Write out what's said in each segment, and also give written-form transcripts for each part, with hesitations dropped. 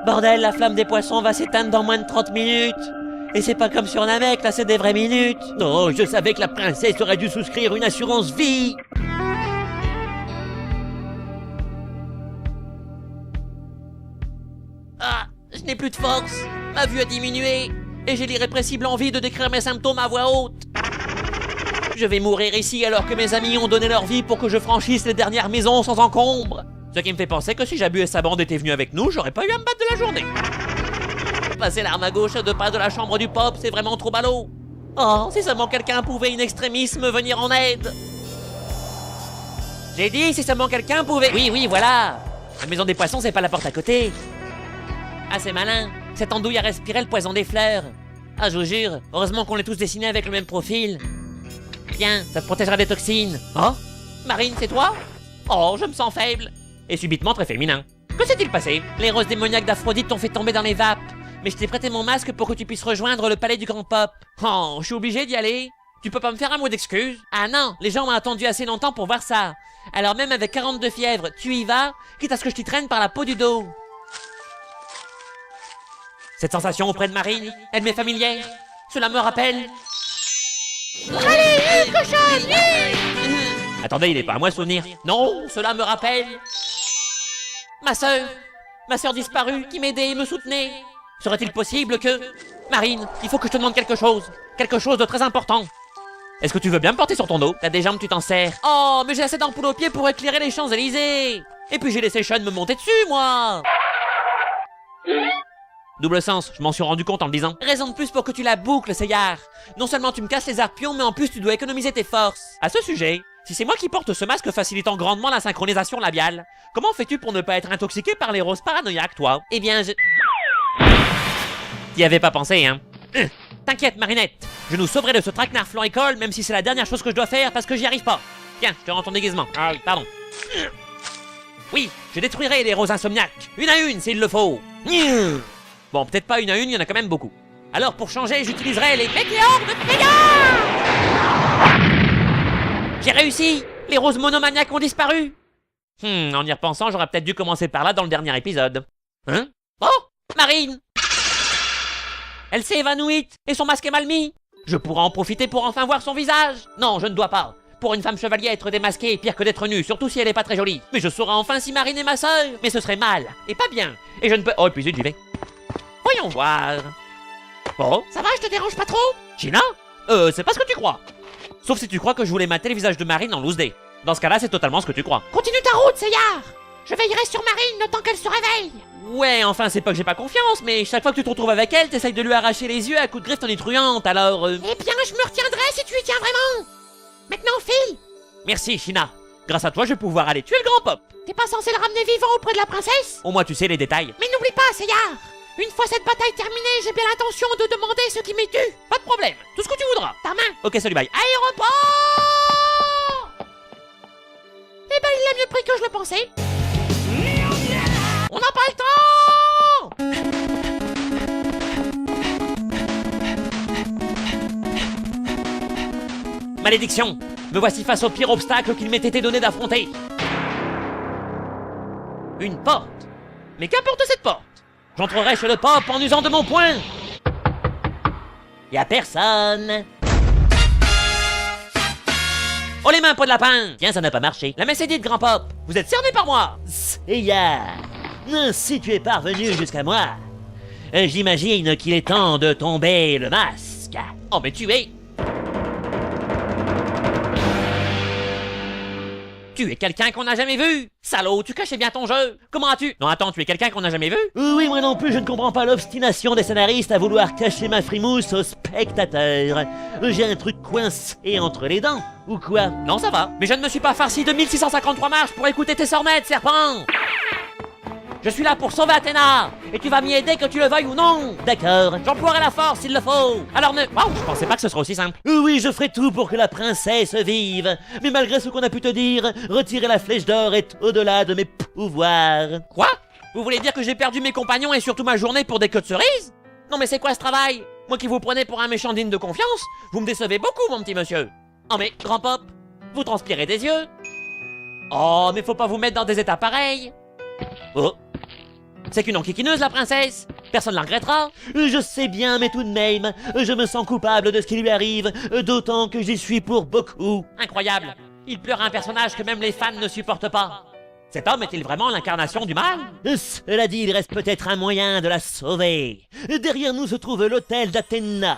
Bordel, la flamme des poissons va s'éteindre dans moins de 30 minutes. Et c'est pas comme sur Namek, là c'est des vraies minutes. Non, je savais que la princesse aurait dû souscrire une assurance vie. Ah, je n'ai plus de force. Ma vue a diminué. Et j'ai l'irrépressible envie de décrire mes symptômes à voix haute. Je vais mourir ici alors que mes amis ont donné leur vie pour que je franchisse les dernières maisons sans encombre. Ce qui me fait penser que si Jabu et sa bande étaient venus avec nous, j'aurais pas eu à me battre de la journée. Passer l'arme à gauche à 2 pas de la chambre du pop, c'est vraiment trop ballot. Oh, si seulement quelqu'un pouvait in extremis me venir en aide. J'ai dit si seulement quelqu'un pouvait... Oui, voilà. La maison des poissons, c'est pas la porte à côté. Ah, c'est malin. Cette andouille a respiré le poison des fleurs. Ah, je vous jure, heureusement qu'on est tous dessinés avec le même profil. Tiens, ça te protégera des toxines. Oh, Marine, c'est toi? Oh, je me sens faible. Et subitement très féminin. Que s'est-il passé? Les roses démoniaques d'Aphrodite t'ont fait tomber dans les vapes. Mais je t'ai prêté mon masque pour que tu puisses rejoindre le palais du Grand Pop. Oh, je suis obligé d'y aller. Tu peux pas me faire un mot d'excuse? Ah non, les gens m'ont attendu assez longtemps pour voir ça. Alors même avec 42 fièvres, tu y vas, quitte à ce que je t'y traîne par la peau du dos. Cette sensation auprès de Marine, elle m'est familière. Cela me rappelle... Allez, cochonne! Attendez, il est pas à moi ce souvenir. Non, cela me rappelle... Ma sœur disparue, qui m'aidait et me soutenait. Serait-il possible que... Marine, il faut que je te demande quelque chose de très important. Est-ce que tu veux bien me porter sur ton dos? T'as des jambes, tu t'en sers. Oh, mais j'ai assez d'ampoules aux pieds pour éclairer les Champs-Élysées. Et puis j'ai laissé Sean me monter dessus, moi. Double sens, je m'en suis rendu compte en le disant. Raison de plus pour que tu la boucles, Seyar. Non seulement tu me casses les arpions, mais en plus tu dois économiser tes forces. À ce sujet, si c'est moi qui porte ce masque facilitant grandement la synchronisation labiale, comment fais-tu pour ne pas être intoxiqué par les roses paranoïaques, toi? Eh bien, je... T'y avais pas pensé, hein? T'inquiète, Marinette. Je nous sauverai de ce traquenard flanc école, même si c'est la dernière chose que je dois faire parce que j'y arrive pas. Tiens, je te rends ton déguisement. Ah, pardon. Oui, je détruirai les roses insomniaques. Une à une, s'il le faut. Bon, peut-être pas une à une, il y en a quand même beaucoup. Alors, pour changer, j'utiliserai les météores de Pégase. J'ai réussi. Les roses monomaniaques ont disparu. En y repensant, j'aurais peut-être dû commencer par là dans le dernier épisode. Hein? Oh, Marine! Elle s'est évanouie, et son masque est mal mis. Je pourrais en profiter pour enfin voir son visage. Non, je ne dois pas. Pour une femme chevalier, être démasquée est pire que d'être nue, surtout si elle est pas très jolie. Mais je saurai enfin si Marine est ma sœur. Mais ce serait mal, et pas bien. Et je ne peux... Oh, et puis zut, j'y vais. Voyons voir. Bon, Ça va, je te dérange pas trop? Gina? C'est pas ce que tu crois. Sauf si tu crois que je voulais mater le visage de Marine en loose day. Dans ce cas-là, c'est totalement ce que tu crois. Continue ta route, Seyar! Je veillerai sur Marine le temps qu'elle se réveille! Ouais, enfin, c'est pas que j'ai pas confiance, mais chaque fois que tu te retrouves avec elle, t'essayes de lui arracher les yeux à coups de griffe tonitruante, alors... Eh bien, je me retiendrai si tu y tiens vraiment! Maintenant, file! Merci, China. Grâce à toi, je vais pouvoir aller tuer le grand pop. T'es pas censé le ramener vivant auprès de la princesse? Au moins, tu sais les détails. Mais n'oublie pas, Seyar! Une fois cette bataille terminée, j'ai bien l'intention de demander ce qui m'est dû! Pas de problème, tout ce que tu voudras. Ta main! Ok, salut, bye. Aéroport! Eh ben, il l'a mieux pris que je le pensais! On n'a pas le temps! Malédiction! Me voici face au pire obstacle qu'il m'ait été donné d'affronter. Une porte. Mais qu'importe cette porte? J'entrerai chez le pop en usant de mon poing. Y'a personne. Oh les mains, pot de lapin! Tiens, ça n'a pas marché. La messe est dite, grand pop. Vous êtes cerné par moi. Seyar, si tu es parvenu jusqu'à moi, j'imagine qu'il est temps de tomber le masque. Oh mais tu es... Tu es quelqu'un qu'on n'a jamais vu! Salaud, tu cachais bien ton jeu! Comment as-tu... Non, attends, tu es quelqu'un qu'on n'a jamais vu? Oui, moi non plus, je ne comprends pas l'obstination des scénaristes à vouloir cacher ma frimousse aux spectateurs. J'ai un truc coincé entre les dents, ou quoi? Non, ça va. Mais je ne me suis pas farci de 1653 marches pour écouter tes sornettes, serpent! Je suis là pour sauver Athéna! Et tu vas m'y aider que tu le veuilles ou non! D'accord, j'emploierai la force s'il le faut! Alors ne... Waouh, je pensais pas que ce serait aussi simple. Oui, je ferai tout pour que la princesse vive. Mais malgré ce qu'on a pu te dire, retirer la flèche d'or est au-delà de mes pouvoirs. Quoi? Vous voulez dire que j'ai perdu mes compagnons et surtout ma journée pour des queues de cerises? Non mais c'est quoi ce travail? Moi qui vous prenais pour un méchant digne de confiance, vous me décevez beaucoup, mon petit monsieur. Oh mais, grand pop, vous transpirez des yeux. Oh, mais faut pas vous mettre dans des états pareils. Oh. C'est qu'une enquiquineuse, la princesse. Personne la regrettera. Je sais bien, mais tout de même, je me sens coupable de ce qui lui arrive, d'autant que j'y suis pour beaucoup. Incroyable. Il pleure un personnage que même les fans ne supportent pas. Cet homme est-il vraiment l'incarnation du mal? Cela dit, il reste peut-être un moyen de la sauver. Derrière nous se trouve l'hôtel d'Athéna.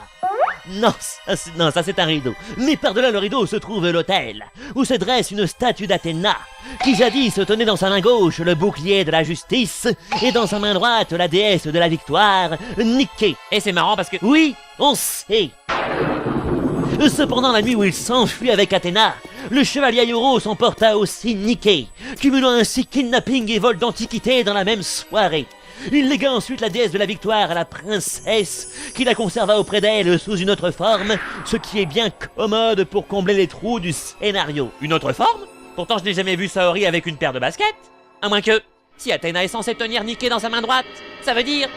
Non, ça c'est un rideau. Mais par-delà le rideau se trouve l'hôtel, où se dresse une statue d'Athéna, qui jadis tenait dans sa main gauche le bouclier de la justice, et dans sa main droite la déesse de la victoire, Niké. Et c'est marrant parce que... Oui, on sait. Cependant, la nuit où il s'enfuit avec Athéna, le chevalier Ioro s'emporta aussi Niké, cumulant ainsi kidnapping et vol d'antiquités dans la même soirée. Il légua ensuite la déesse de la victoire à la princesse, qui la conserva auprès d'elle sous une autre forme, ce qui est bien commode pour combler les trous du scénario. Une autre forme? Pourtant je n'ai jamais vu Saori avec une paire de baskets. À moins que, si Athéna est censée tenir Niké dans sa main droite, ça veut dire...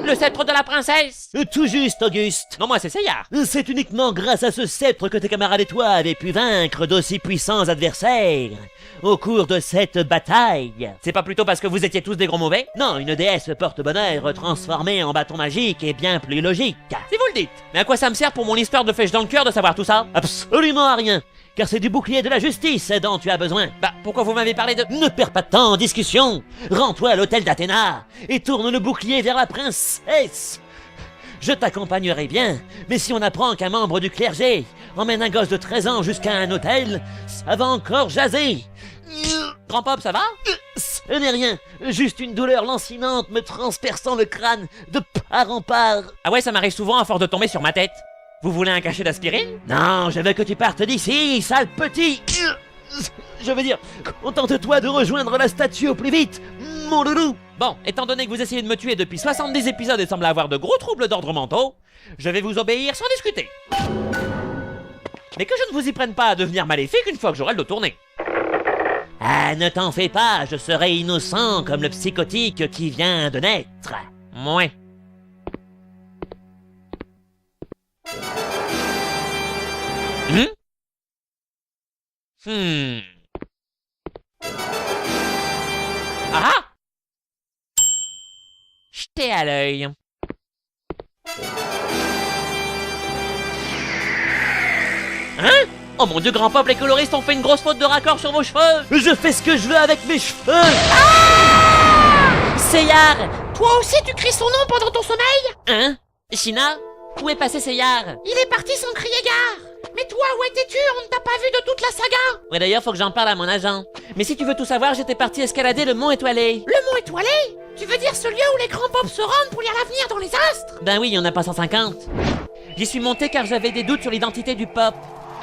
le sceptre de la princesse! Tout juste, Auguste. Non, moi c'est Seyar. C'est uniquement grâce à ce sceptre que tes camarades et toi avaient pu vaincre d'aussi puissants adversaires au cours de cette bataille. C'est pas plutôt parce que vous étiez tous des gros mauvais? Non, une déesse porte-bonheur transformée en bâton magique est bien plus logique. Si vous le dites. Mais à quoi ça me sert pour mon histoire de flèche dans le cœur de savoir tout ça? Absolument à rien. Car c'est du bouclier de la justice dont tu as besoin. Bah, pourquoi vous m'avez parlé de... Ne perds pas de temps en discussion. Rends-toi à l'hôtel d'Athéna et tourne le bouclier vers la princesse. Je t'accompagnerai bien, mais si on apprend qu'un membre du clergé emmène un gosse de 13 ans jusqu'à un hôtel, ça va encore jaser. Grand Pop, ça va? Ce n'est rien, juste une douleur lancinante me transperçant le crâne de part en part. Ah ouais, ça m'arrive souvent à force de tomber sur ma tête. Vous voulez un cachet d'aspirine? Non, je veux que tu partes d'ici, sale petit. Je veux dire, contente-toi de rejoindre la statue au plus vite, mon loulou. Bon, étant donné que vous essayez de me tuer depuis 70 épisodes et semblez avoir de gros troubles d'ordre mentaux, je vais vous obéir sans discuter. Mais que je ne vous y prenne pas à devenir maléfique une fois que j'aurai le dos tourné. Ah, ne t'en fais pas, je serai innocent comme le psychotique qui vient de naître. Mouais. Ah! Jetez à l'œil. Hein? Oh mon Dieu, Grand Pop, les coloristes ont fait une grosse faute de raccord sur vos cheveux. Je fais ce que je veux avec mes cheveux. Ah! Seyar! Toi aussi tu cries son nom pendant ton sommeil? Hein? Shina? Où est passé Seyar? Il est parti sans crier gare. Mais toi, où étais-tu? On ne t'a pas vu de toute la saga. Ouais, d'ailleurs, faut que j'en parle à mon agent. Mais si tu veux tout savoir, j'étais parti escalader le mont étoilé. Le mont étoilé? Tu veux dire ce lieu où les grands pops se rendent pour lire l'avenir dans les astres? Ben oui, il y en a pas 150. J'y suis monté car j'avais des doutes sur l'identité du pop.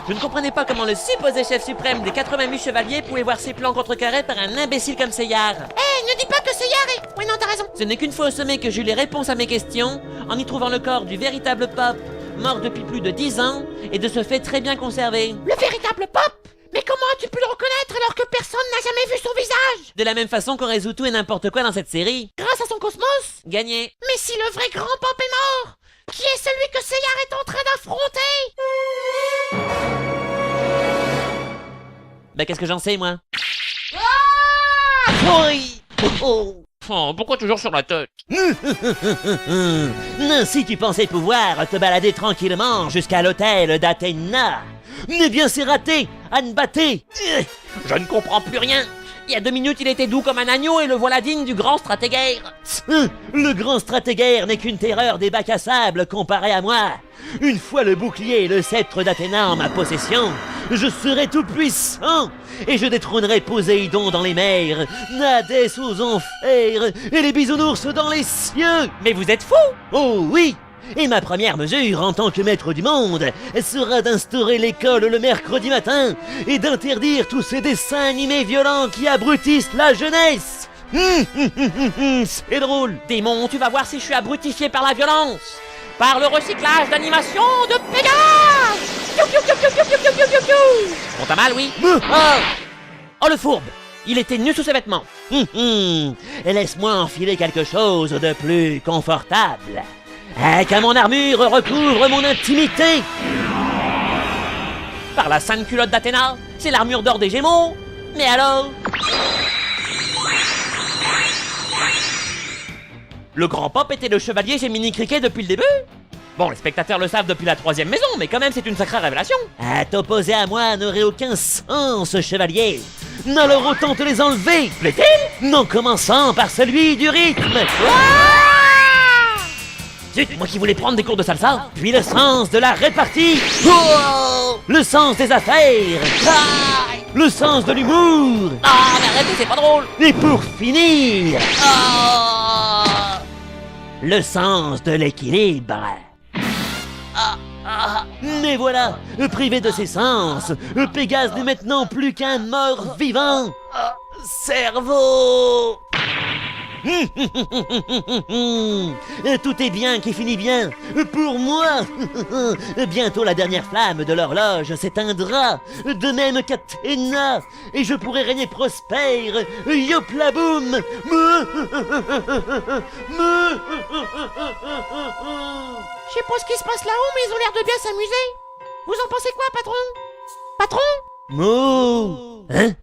Je ne comprenais pas comment le supposé chef suprême des 88 chevaliers pouvait voir ses plans contrecarrés par un imbécile comme Seyar. Ne dis pas que Seyar est... Oui, non, t'as raison. Ce n'est qu'une fois au sommet que j'eus les réponses à mes questions, en y trouvant le corps du véritable pop, mort depuis plus de 10 ans, et de ce fait très bien conservé. Le véritable pop? Mais comment as-tu pu le reconnaître alors que personne n'a jamais vu son visage? De la même façon qu'on résout tout et n'importe quoi dans cette série. Grâce à son cosmos? Gagné. Mais si le vrai grand pop est mort, qui est celui que Seyar est en train d'affronter? Bah qu'est-ce que j'en sais, moi? Ah! Oui. Oh. Oh, pourquoi toujours sur la tête? Si tu pensais pouvoir te balader tranquillement jusqu'à l'hôtel d'Athéna. Mais bien c'est raté, Anne Batté. Je ne comprends plus rien. Il y a 2 minutes, il était doux comme un agneau et le voilà digne du grand stratégaire. Le grand stratégaire n'est qu'une terreur des bacs à sable comparé à moi. Une fois le bouclier et le sceptre d'Athéna en ma possession, je serai tout puissant et je détrônerai Poséidon dans les mers, Hadès aux enfers et les bisounours dans les cieux. Mais vous êtes fou! Oh oui! Et ma première mesure en tant que maître du monde sera d'instaurer l'école le mercredi matin et d'interdire tous ces dessins animés violents qui abrutissent la jeunesse. C'est drôle. Démon, tu vas voir si je suis abrutifié par la violence. Par le recyclage d'animation de Pégase. Piou, piou, piou, piou, piou, piou, piou, piou, piou. On t'a mal, oui? Oh le fourbe. Il était nu sous ses vêtements. Laisse-moi enfiler quelque chose de plus confortable. Qu'à mon armure recouvre mon intimité. Par la sainte culotte d'Athéna, c'est l'armure d'or des Gémeaux. Mais alors? Le grand pop était le chevalier Gemini Cricket depuis le début? Bon, les spectateurs le savent depuis la 3e maison, mais quand même c'est une sacrée révélation. À t'opposer à moi n'aurait aucun sens, chevalier. Alors autant te les enlever, plaît-il? En commençant par celui du rythme. Zut, moi qui voulais prendre des cours de salsa. Puis le sens de la répartie. Le sens des affaires. Le sens de l'humour. Ah, mais arrêtez, c'est pas drôle. Et pour finir, le sens de l'équilibre. Mais voilà, privé de ses sens, Pégase n'est maintenant plus qu'un mort vivant. Cerveau. Tout est bien qui finit bien, pour moi. Bientôt la dernière flamme de l'horloge s'éteindra, de même qu'Athéna, et je pourrai régner prospère. Yopla boum. Je sais pas ce qui se passe là-haut, mais ils ont l'air de bien s'amuser. Vous en pensez quoi, patron? Patron? Mo. Hein?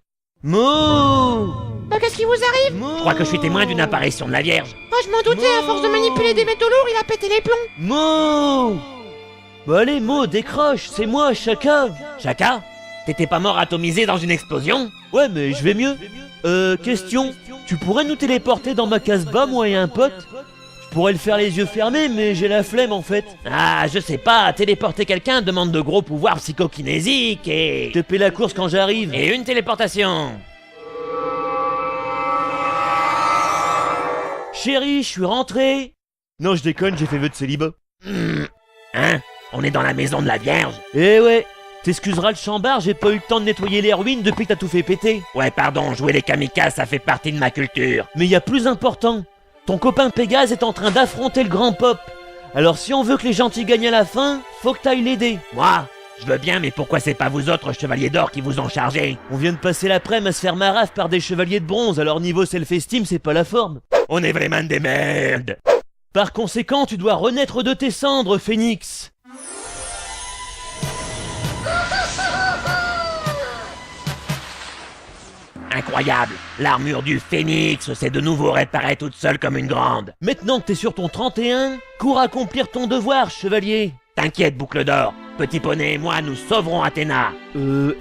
Mo. Bah, qu'est-ce qui vous arrive? Mo. Je crois que je suis témoin d'une apparition de la Vierge. Oh, je m'en doutais, à force de manipuler des métaux lourds, il a pété les plombs. Mo. Bon allez, Mo, décroche, c'est moi, Chaka. Chaka? T'étais pas mort atomisé dans une explosion? Ouais, mais je vais mieux. Question. Tu pourrais nous téléporter dans ma Casbah, moi et un pote? Je pourrais le faire les yeux fermés, mais j'ai la flemme en fait. Ah, je sais pas, téléporter quelqu'un demande de gros pouvoirs psychokinésiques et... Je te paie la course quand j'arrive. Et une téléportation. Chérie, je suis rentré. Non, je déconne, j'ai fait vœu de célibat. Hein? On est dans la maison de la Vierge? Eh ouais. T'excuseras le chambard, j'ai pas eu le temps de nettoyer les ruines depuis que t'as tout fait péter. Ouais, pardon, jouer les kamikazes, ça fait partie de ma culture. Mais y a plus important. Ton copain Pégase est en train d'affronter le grand pop. Alors si on veut que les gentils gagnent à la fin, faut que t'ailles l'aider. Moi? Je veux bien, mais pourquoi c'est pas vous autres chevaliers d'or qui vous ont chargé? On vient de passer l'après-midi à se faire maraf par des chevaliers de bronze, alors niveau self-esteem, c'est pas la forme. On est vraiment des merdes. Par conséquent, tu dois renaître de tes cendres, Phénix. Incroyable! L'armure du Phénix s'est de nouveau réparée toute seule comme une grande. Maintenant que t'es sur ton 31, cours accomplir ton devoir, chevalier. T'inquiète, Boucle d'Or. Petit Poney et moi, nous sauverons Athéna.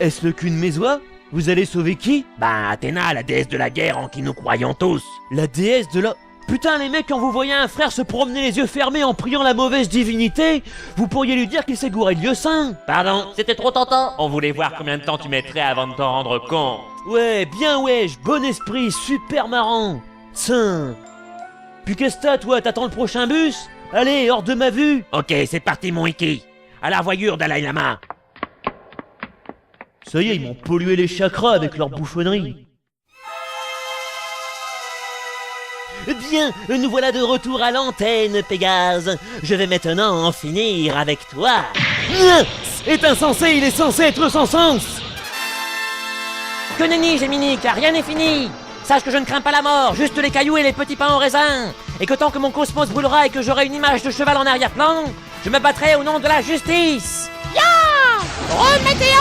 Est-ce le cul de mes oies? Vous allez sauver qui? Ben, Athéna, la déesse de la guerre en qui nous croyons tous. La déesse de la... Putain les mecs, quand vous voyez un frère se promener les yeux fermés en priant la mauvaise divinité, vous pourriez lui dire qu'il s'est gouré de lieu saint. Pardon, c'était trop tentant. On voulait voir combien de temps tu mettrais avant de t'en rendre compte. Ouais, bien wesh, bon esprit, super marrant. Tiens. Puis qu'est-ce que t'as toi, t'attends le prochain bus? Allez, hors de ma vue. Ok, c'est parti mon Iki. À la voyure Dalai Lama. Ça y est, ils m'ont pollué les chakras avec leur bouffonnerie. Bien, nous voilà de retour à l'antenne, Pégase. Je vais maintenant en finir avec toi. C'est insensé, il est censé être sans sens. Que nenni, Gemini, car rien n'est fini. Sache que je ne crains pas la mort, juste les cailloux et les petits pains en raisin. Et que tant que mon cosmos brûlera et que j'aurai une image de cheval en arrière-plan, je me battrai au nom de la justice. Ya! Remétéo!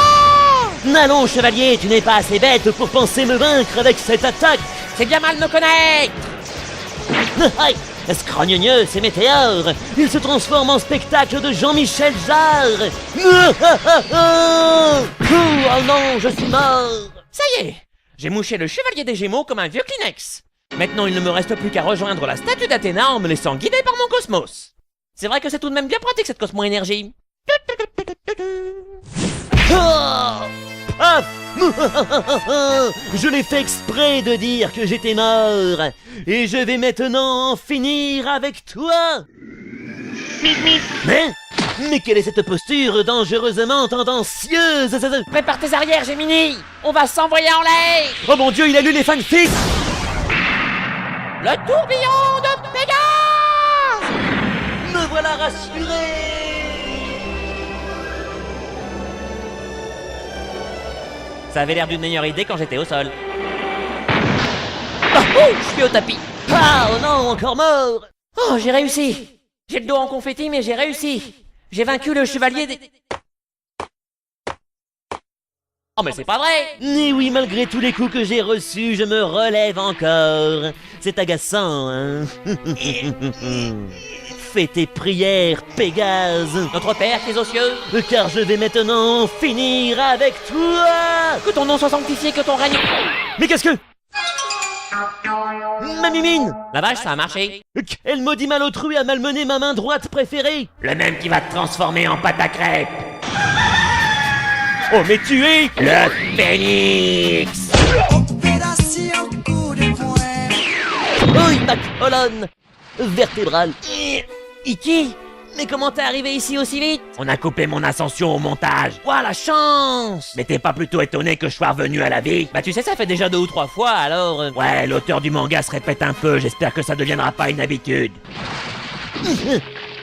N'allons, chevalier, tu n'es pas assez bête pour penser me vaincre avec cette attaque. C'est bien mal me connaître. Aïe, scrogneux, c'est Météore. Il se transforme en spectacle de Jean-Michel Jarre. Oh non, je suis mort. Ça y est, j'ai mouché le chevalier des Gémeaux comme un vieux Kleenex. Maintenant, il ne me reste plus qu'à rejoindre la statue d'Athéna en me laissant guider par mon cosmos. C'est vrai que c'est tout de même bien pratique cette cosmo-énergie. Paf. Je l'ai fait exprès de dire que j'étais mort. Et je vais maintenant en finir avec toi. Mais quelle est cette posture dangereusement tendancieuse? Prépare tes arrières, Gemini. On va s'envoyer en l'air. Oh mon Dieu, il a lu les fanfics. Le tourbillon de Pégase. Me voilà rassuré. Ça avait l'air d'une meilleure idée quand j'étais au sol. Oh, je suis au tapis. Ah, oh non, encore mort. Oh, j'ai réussi. J'ai le dos en confetti, mais j'ai réussi. J'ai vaincu le chevalier des... Oh mais c'est pas vrai! Mais oui, malgré tous les coups que j'ai reçus, je me relève encore. C'est agaçant, hein? Fais tes prières, Pégase, Notre Père qui es aux cieux, car je vais maintenant finir avec toi. que ton nom soit sanctifié, que ton règne... Mais qu'est-ce que... Ma mimine! La vache, ça a marché. Quel maudit malotru a malmené ma main droite préférée? Le même qui va te transformer en pâte à crêpes. Oh, mais tu es... Le Phénix! Opération coup de poing. Oui, ma colonne vertébrale. Iki, mais comment t'es arrivé ici aussi vite? On a coupé mon ascension au montage. Ouah, la chance! Mais t'es pas plutôt étonné que je sois revenu à la vie? Bah tu sais, ça fait déjà 2 ou 3 fois, alors... Ouais, l'auteur du manga se répète un peu, j'espère que ça deviendra pas une habitude.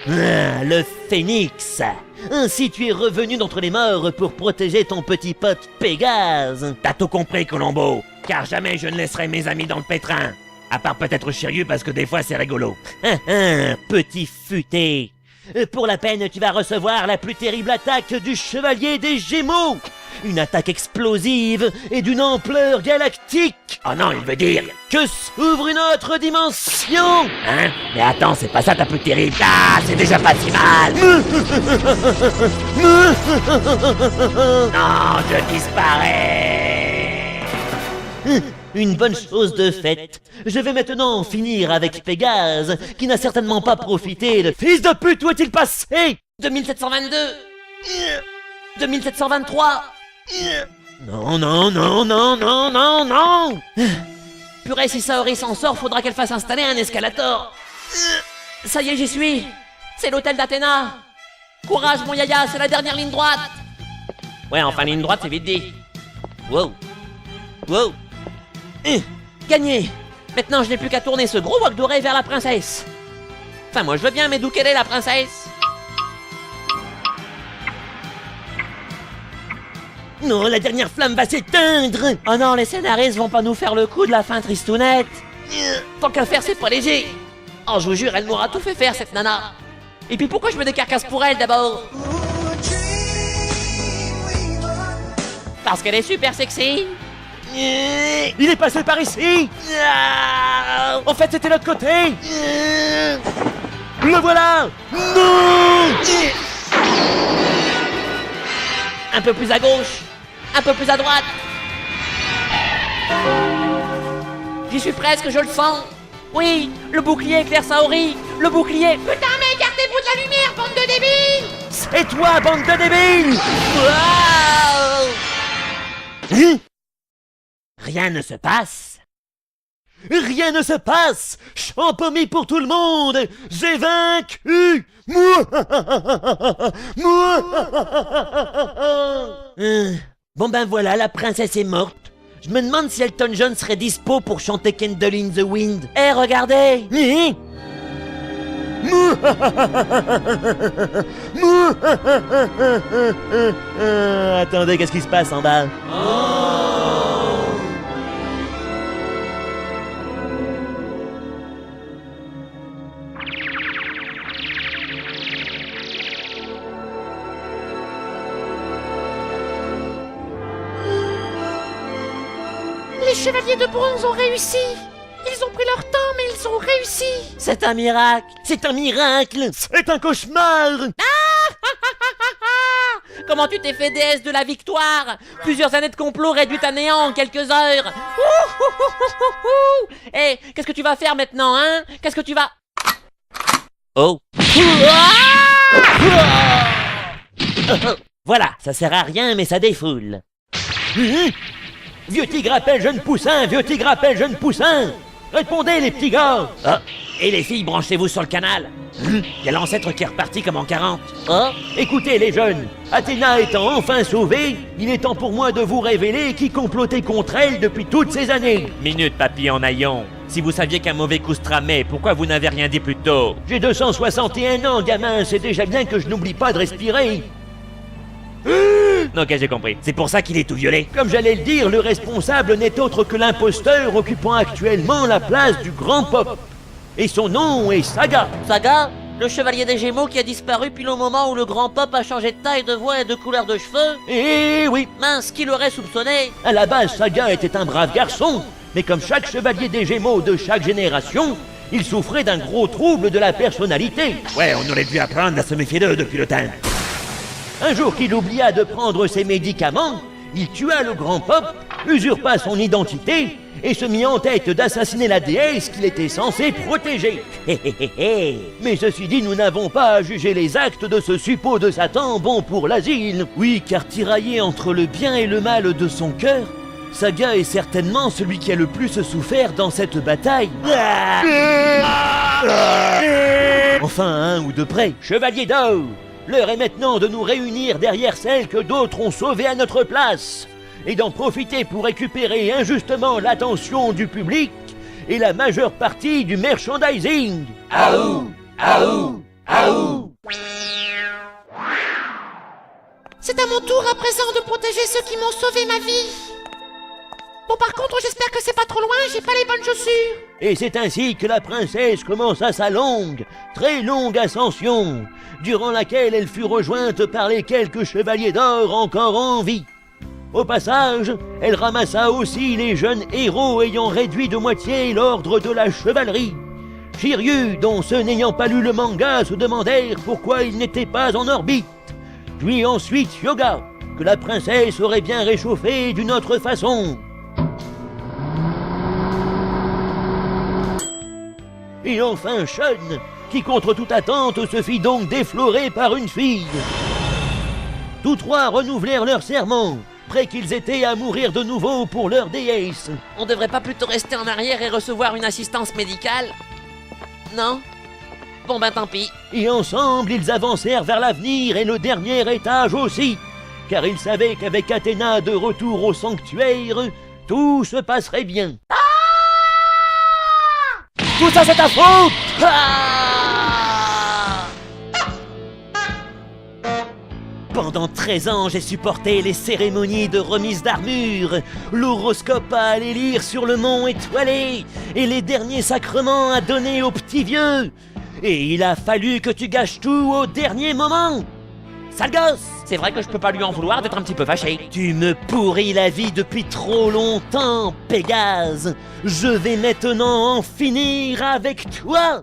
Ah, le Phénix. Ainsi tu es revenu d'entre les morts pour protéger ton petit pote Pégase. T'as tout compris, Colombo. Car jamais je ne laisserai mes amis dans le pétrin. À part peut-être Shiryu parce que des fois c'est rigolo. Petit futé. Pour la peine, tu vas recevoir la plus terrible attaque du Chevalier des Gémeaux. Une attaque explosive et d'une ampleur galactique. Oh non, il veut dire... Que s'ouvre une autre dimension. Hein? Mais attends, c'est pas ça ta plus terrible. Ah, c'est déjà pas si mal. Non, je disparais. Une bonne chose de faite. Je vais maintenant finir avec Pégase, qui n'a certainement pas profité de... Fils de pute, où est-il passé? 2722 2723 Non, non, non, non, non, non, non. Purée, si Saori s'en sort, faudra qu'elle fasse installer un escalator. Ça y est, j'y suis. C'est l'hôtel d'Athéna. Courage, mon yaya, c'est la dernière ligne droite. Ouais, enfin, ligne droite, c'est vite dit. Wow. Wow. Gagné. Maintenant, je n'ai plus qu'à tourner ce gros wok doré vers la princesse. Enfin, moi, je veux bien, mais d'où qu'elle est, la princesse? Non, la dernière flamme va s'éteindre. Oh non, les scénaristes vont pas nous faire le coup de la fin tristounette. Tant qu'à faire, c'est pas léger. Oh, je vous jure, elle m'aura tout fait faire, cette nana. Et puis pourquoi je me décarcasse pour elle, d'abord? Parce qu'elle est super sexy. Il est passé par ici. En fait, c'était l'autre côté. Le voilà. Non. Un peu plus à gauche. Un peu plus à droite. J'y suis presque, je le sens. Oui, le bouclier éclaire Saori. Le bouclier. Putain, mais écartez-vous de la lumière, bande de débiles! C'est toi, bande de débiles. Waouh! Rien ne se passe. Rien ne se passe. Champomis pour tout le monde. J'ai vaincu. Bon ben voilà, la princesse est morte. Je me demande si Elton John serait dispo pour chanter Candle in the Wind. Eh, regardez! Attendez, qu'est-ce qui se passe en bas? Les chevaliers de bronze ont réussi! Ils ont pris leur temps, mais ils ont réussi! C'est un miracle! C'est un miracle! C'est un cauchemar! Comment tu t'es fait déesse de la victoire? Plusieurs années de complot réduites à néant en quelques heures! Eh, qu'est-ce que tu vas faire maintenant, hein? Qu'est-ce que tu vas... Oh! Voilà, ça sert à rien, mais ça défoule. Vieux tigre appelle jeune poussin! Vieux tigre appelle jeune poussin! Répondez, les petits gars! Ah, et les filles, branchez-vous sur le canal. Il y a l'ancêtre qui est reparti comme en 40. Oh, écoutez, les jeunes! Athéna étant enfin sauvée, il est temps pour moi de vous révéler qui complotait contre elle depuis toutes ces années! Minute, papy en haillon. Si vous saviez qu'un mauvais coup se tramait, pourquoi vous n'avez rien dit plus tôt? J'ai 261 ans, gamin, c'est déjà bien que je n'oublie pas de respirer! Ok, j'ai compris. C'est pour ça qu'il est tout violet. Comme j'allais le dire, le responsable n'est autre que l'imposteur occupant actuellement la place du grand pop. Et son nom est Saga. Saga? Le chevalier des Gémeaux qui a disparu puis le moment où le grand pop a changé de taille, de voix et de couleur de cheveux. Eh oui, Mince, qui l'aurait soupçonné? à la base, Saga était un brave garçon, mais comme chaque chevalier des Gémeaux de chaque génération, il souffrait d'un gros trouble de la personnalité. Ouais, on aurait dû apprendre à se méfier d'eux depuis le temps. Un jour qu'il oublia de prendre ses médicaments, il tua le grand pop, usurpa son identité et se mit en tête d'assassiner la déesse qu'il était censé protéger. Mais ceci dit, nous n'avons pas à juger les actes de ce suppôt de Satan bon pour l'asile. Oui, car tiraillé entre le bien et le mal de son cœur, Saga est certainement celui qui a le plus souffert dans cette bataille. Enfin, un ou de près, chevalier d'or, l'heure est maintenant de nous réunir derrière celle que d'autres ont sauvée à notre place et d'en profiter pour récupérer injustement l'attention du public et la majeure partie du merchandising. Aou, aou, aou. C'est à mon tour à présent de protéger ceux qui m'ont sauvé ma vie. Bon, par contre, j'espère que c'est pas trop loin, j'ai pas les bonnes chaussures. Et c'est ainsi que la princesse commença sa longue, très longue ascension, durant laquelle elle fut rejointe par les quelques chevaliers d'or encore en vie. Au passage, elle ramassa aussi les jeunes héros ayant réduit de moitié l'ordre de la chevalerie. Shiryu, dont ceux n'ayant pas lu le manga se demandèrent pourquoi il n'était pas en orbite. Puis ensuite Yoga, que la princesse aurait bien réchauffé d'une autre façon. Et enfin Shun, qui contre toute attente se fit donc déflorer par une fille. Tous trois renouvelèrent leur serment, près qu'ils étaient à mourir de nouveau pour leur déesse. On devrait pas plutôt rester en arrière et recevoir une assistance médicale? Non? Bon ben tant pis. Et ensemble, ils avancèrent vers l'avenir et le dernier étage aussi, car ils savaient qu'avec Athéna de retour au sanctuaire, tout se passerait bien. Tout ça, c'est ta faute! Pendant 13 ans, j'ai supporté les cérémonies de remise d'armure, l'horoscope à aller lire sur le mont étoilé, et les derniers sacrements à donner aux petits vieux. Et il a fallu que tu gâches tout au dernier moment. Sale gosse! C'est vrai que je peux pas lui en vouloir d'être un petit peu fâché. Tu me pourris la vie depuis trop longtemps, Pégase. Je vais maintenant en finir avec toi.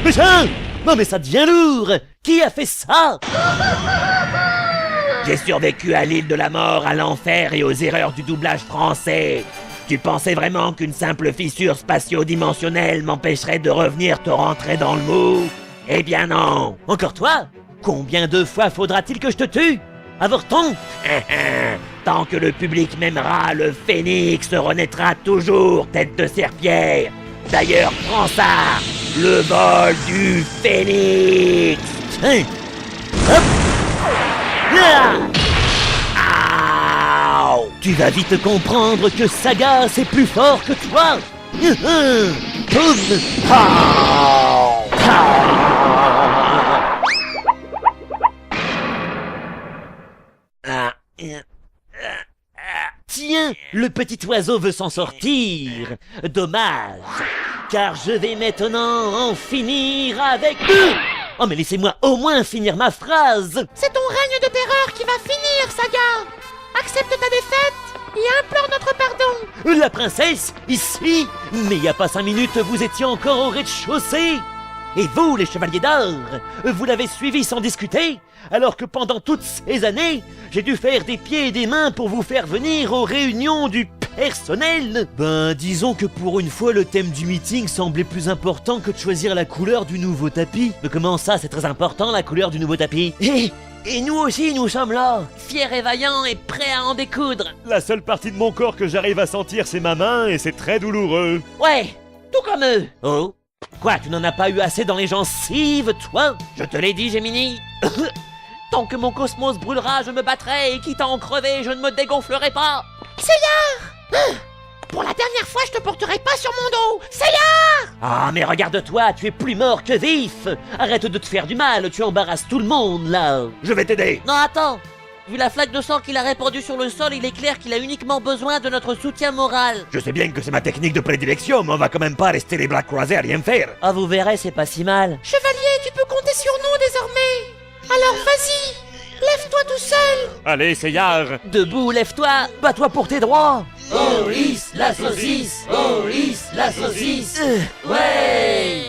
Mais ça! Non mais ça devient lourd. Qui a fait ça? J'ai survécu à l'île de la mort, à l'enfer et aux erreurs du doublage français. Tu pensais vraiment qu'une simple fissure spatio-dimensionnelle m'empêcherait de revenir te rentrer dans le mou? Eh bien non. Encore toi? Combien de fois faudra-t-il que je te tue? Avorton? Tant que le public m'aimera, le phénix renaîtra toujours, tête de serpillère. D'ailleurs, prends ça, le vol du phénix. Hein? Hop! Aouh! Tu vas vite comprendre que Saga c'est plus fort que toi. Boum! Tiens, le petit oiseau veut s'en sortir. Dommage, car je vais maintenant en finir avec eux. Oh mais laissez-moi au moins finir ma phrase. C'est ton règne de terreur qui va finir, Saga. Accepte ta défaite et implore notre pardon. La princesse, ici. Mais il y a pas 5 minutes, vous étiez encore au rez-de-chaussée. Et vous, les chevaliers d'or, vous l'avez suivi sans discuter, alors que pendant toutes ces années, j'ai dû faire des pieds et des mains pour vous faire venir aux réunions du personnel. Ben, disons que pour une fois, le thème du meeting semblait plus important que de choisir la couleur du nouveau tapis. Mais comment ça, c'est très important, la couleur du nouveau tapis? Et nous aussi, nous sommes là. Fier et vaillant et prêt à en découdre. La seule partie de mon corps que j'arrive à sentir, c'est ma main, et c'est très douloureux. Ouais, tout comme eux. Oh? Quoi, tu n'en as pas eu assez dans les gencives, toi? Je te l'ai dit, Gemini. Tant que mon cosmos brûlera, je me battrai, et quitte à en crever, je ne me dégonflerai pas. Seigneur! Pour la dernière fois, je te porterai pas sur mon dos. Seigneur! Ah, mais regarde-toi, tu es plus mort que vif. Arrête de te faire du mal, tu embarrasses tout le monde, là. Je vais t'aider. Non, attends. Vu la flaque de sang qu'il a répandue sur le sol, il est clair qu'il a uniquement besoin de notre soutien moral. Je sais bien que c'est ma technique de prédilection, mais on va quand même pas rester les bras croisés à rien faire. Ah, vous verrez, c'est pas si mal. Chevalier, tu peux compter sur nous désormais. Alors vas-y, lève-toi tout seul. Allez, Seyar. Debout, lève-toi, bats-toi pour tes droits. Oh, la saucisse. Oh, la saucisse. Ouais.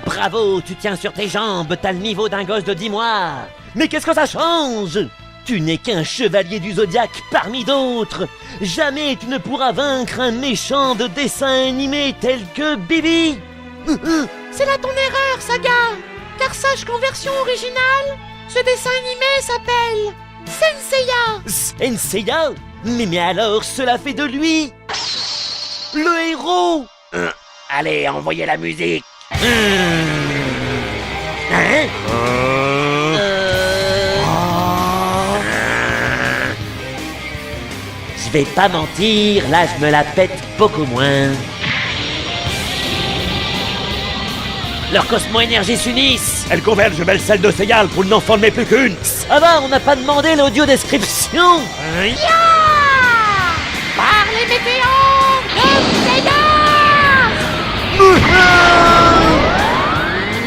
Bravo, tu tiens sur tes jambes, t'as le niveau d'un gosse de 10 mois. Mais qu'est-ce que ça change? Tu n'es qu'un chevalier du zodiaque parmi d'autres. Jamais tu ne pourras vaincre un méchant de dessin animé tel que Bibi. C'est là ton erreur, Saga. Car sache qu'en version originale, ce dessin animé s'appelle Senseiya. Senseiya? Mais alors, cela fait de lui le héros. Allez, envoyez la musique. Hein? Je vais pas mentir, là je me la pète beaucoup moins. Leurs cosmo-énergies s'unissent. Elle converge vers celle de Seyal pour n'en former plus qu'une. Ça va, on n'a pas demandé l'audio-description. Par les météores de Seiya.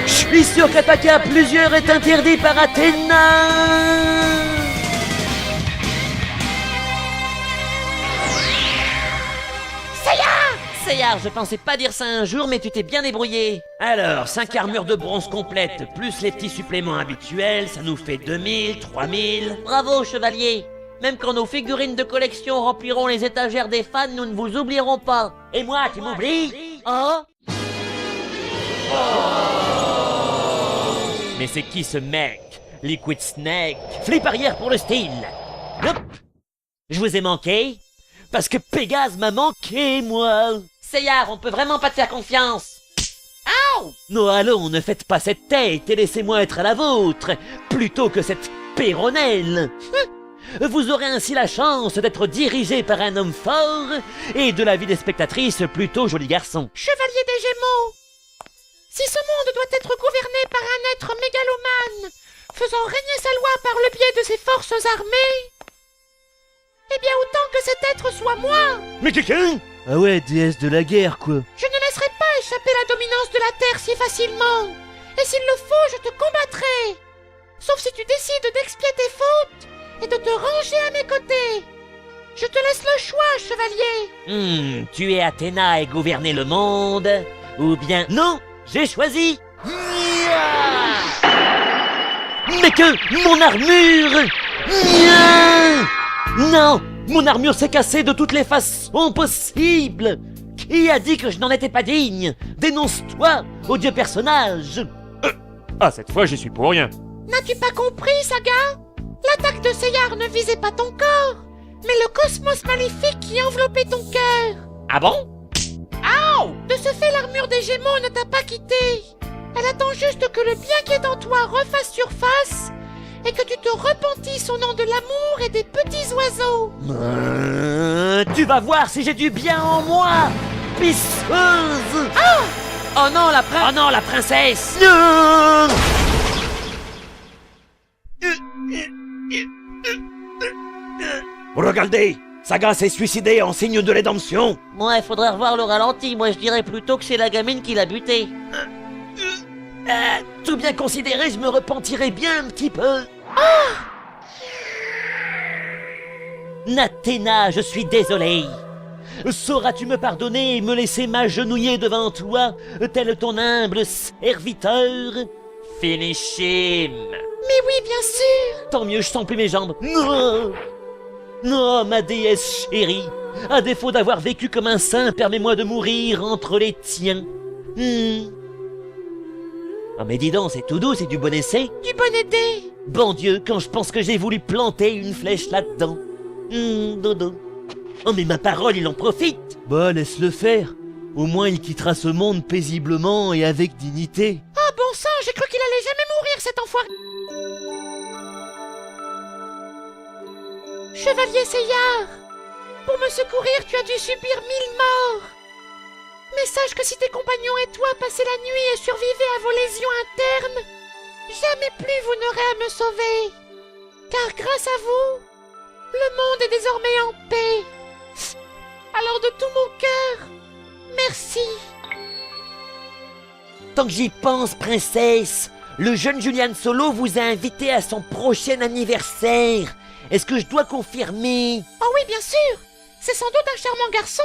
Je suis sûr qu'attaquer à plusieurs est interdit par Athéna. Seyar, je pensais pas dire ça un jour, mais tu t'es bien débrouillé. Alors, 5 armures de bronze complètes, plus les petits suppléments habituels, ça nous fait 2000, 3000... Bravo, chevalier. Même quand nos figurines de collection rempliront les étagères des fans, nous ne vous oublierons pas. Et moi, tu m'oublies? Oh. Mais c'est qui ce mec? Liquid Snake. Flip arrière pour le style. Hop. Je vous ai manqué? Parce que Pégase m'a manqué, moi. Seyar, on peut vraiment pas te faire confiance. Non, allons, ne faites pas cette tête et laissez-moi être à la vôtre, plutôt que cette péronnelle. Vous aurez ainsi la chance d'être dirigé par un homme fort et de l'avis des spectatrices plutôt joli garçon. Chevalier des Gémeaux. Si ce monde doit être gouverné par un être mégalomane, faisant régner sa loi par le biais de ses forces armées, eh bien autant que cet être soit moi. Mais quelqu'un? Ah ouais, déesse de la guerre, quoi. Je ne laisserai pas échapper la dominance de la Terre si facilement. Et s'il le faut, je te combattrai. Sauf si tu décides d'expier tes fautes et de te ranger à mes côtés. Je te laisse le choix, chevalier. Tuer Athéna et gouverner le monde, ou bien... Non, j'ai choisi... Mais que... Mon armure... Non, mon armure s'est cassée de toutes les façons possibles. Qui a dit que je n'en étais pas digne? Dénonce-toi, odieux personnage. Ah, cette fois, j'y suis pour rien. N'as-tu pas compris, Saga? L'attaque de Seyar ne visait pas ton corps, mais le cosmos maléfique qui enveloppait ton cœur. Ah bon? De ce fait, l'armure des Gémeaux ne t'a pas quitté. Elle attend juste que le bien qui est en toi refasse surface et que tu te repentisses au nom de l'amour et des petits oiseaux. Tu vas voir si j'ai du bien en moi, pisseuse. Oh non, Oh non, la princesse. Regardez, Saga s'est suicidé en signe de rédemption. Moi, il faudrait revoir le ralenti. Moi, je dirais plutôt que c'est la gamine qui l'a buté. Tout bien considéré, je me repentirais bien un petit peu. Athéna, je suis désolé. Sauras-tu me pardonner et me laisser m'agenouiller devant toi, tel ton humble serviteur? Finish him. Mais oui, bien sûr. Tant mieux, je sens plus mes jambes. Non, non, ma déesse chérie. À défaut d'avoir vécu comme un saint, permets-moi de mourir entre les tiens. Ah mais dis donc, c'est tout doux, c'est du bon essai. Du bon aidé. Bon Dieu, quand je pense que j'ai voulu planter une flèche là-dedans. Dodo. Oh mais ma parole, il en profite. Bah, laisse-le faire. Au moins, il quittera ce monde paisiblement et avec dignité. Ah bon sang, j'ai cru qu'il allait jamais mourir, cet enfoiré. Chevalier Seyar, pour me secourir, tu as dû subir 1000 morts. Mais sache que si tes compagnons et toi passez la nuit et survivez à vos lésions internes, jamais plus vous n'aurez à me sauver. car grâce à vous, le monde est désormais en paix. Alors de tout mon cœur, merci. Tant que j'y pense, princesse, le jeune Julian Solo vous a invité à son prochain anniversaire. Est-ce que je dois confirmer? Oh oui, bien sûr. C'est sans doute un charmant garçon.